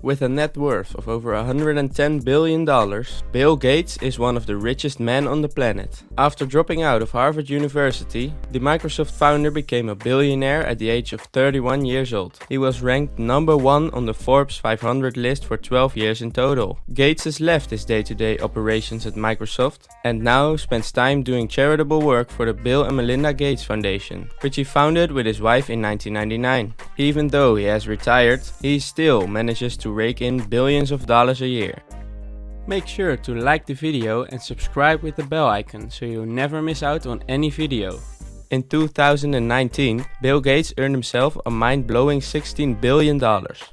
With a net worth of over $110 billion, Bill Gates is one of the richest men on the planet. After dropping out of Harvard University, the Microsoft founder became a billionaire at the age of 31 years old. He was ranked number 1 on the Forbes 500 list for 12 years in total. Gates has left his day-to-day operations at Microsoft and now spends time doing charitable work for the Bill and Melinda Gates Foundation, which he founded with his wife in 1999. Even though he has retired, he still manages to rake in billions of dollars a year. Make sure to like the video and subscribe with the bell icon so you never miss out on any video. In 2019, Bill Gates earned himself a mind-blowing $16 billion,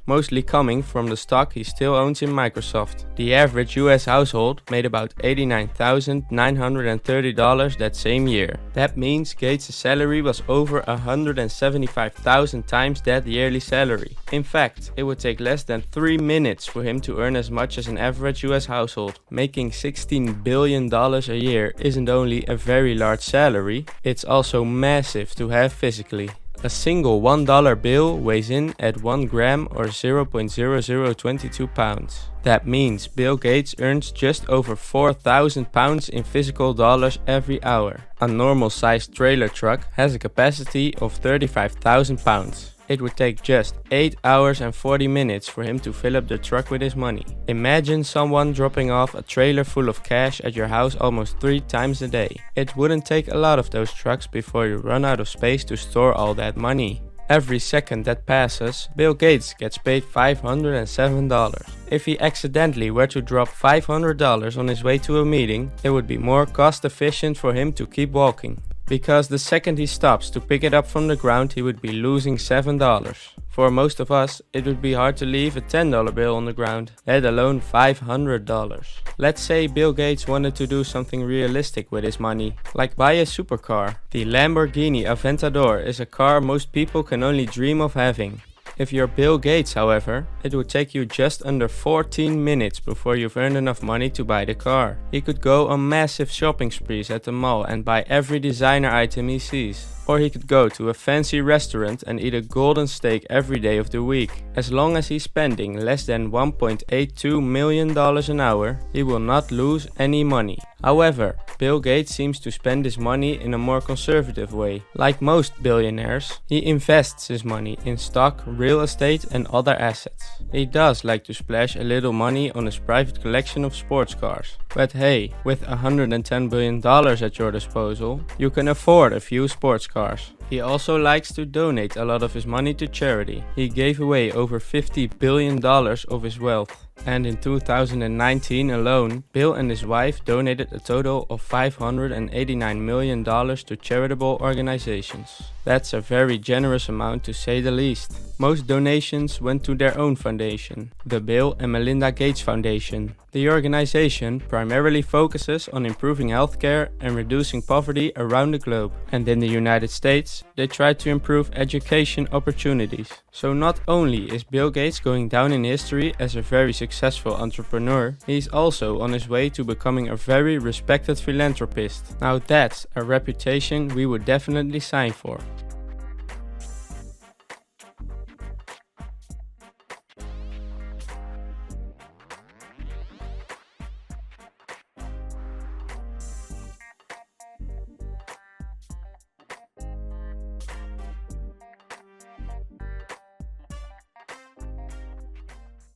mostly coming from the stock he still owns in Microsoft. The average US household made about $89,930 that same year. That means Gates' salary was over 175,000 times that yearly salary. In fact, it would take less than 3 minutes for him to earn as much as an average US household. Making $16 billion a year isn't only a very large salary, it's also massive to have physically. A single $1 bill weighs in at 1 gram or 0.0022 pounds. That means Bill Gates earns just over 4,000 pounds in physical dollars every hour. A normal sized trailer truck has a capacity of 35,000 pounds. It would take just 8 hours and 40 minutes for him to fill up the truck with his money. Imagine someone dropping off a trailer full of cash at your house almost 3 times a day. It wouldn't take a lot of those trucks before you run out of space to store all that money. Every second that passes, Bill Gates gets paid $507. If he accidentally were to drop $500 on his way to a meeting, it would be more cost efficient for him to keep walking. Because the second he stops to pick it up from the ground, he would be losing $7. For most of us, it would be hard to leave a $10 bill on the ground, let alone $500. Let's say Bill Gates wanted to do something realistic with his money, like buy a supercar. The Lamborghini Aventador is a car most people can only dream of having. If you're Bill Gates, however, it would take you just under 14 minutes before you've earned enough money to buy the car. He could go on massive shopping sprees at the mall and buy every designer item he sees. Or he could go to a fancy restaurant and eat a golden steak every day of the week. As long as he's spending less than $1.82 million an hour, he will not lose any money. However, Bill Gates seems to spend his money in a more conservative way. Like most billionaires, he invests his money in stock, real estate and other assets. He does like to splash a little money on his private collection of sports cars. But hey, with $110 billion at your disposal, you can afford a few sports cars. He also likes to donate a lot of his money to charity. He gave away over $50 billion of his wealth. And in 2019 alone, Bill and his wife donated a total of $589 million to charitable organizations. That's a very generous amount to say the least. Most donations went to their own foundation, the Bill and Melinda Gates Foundation. The organization primarily focuses on improving healthcare and reducing poverty around the globe. And in the United States, they try to improve education opportunities. So not only is Bill Gates going down in history as a very successful entrepreneur, he's also on his way to becoming a very respected philanthropist. Now that's a reputation we would definitely sign for.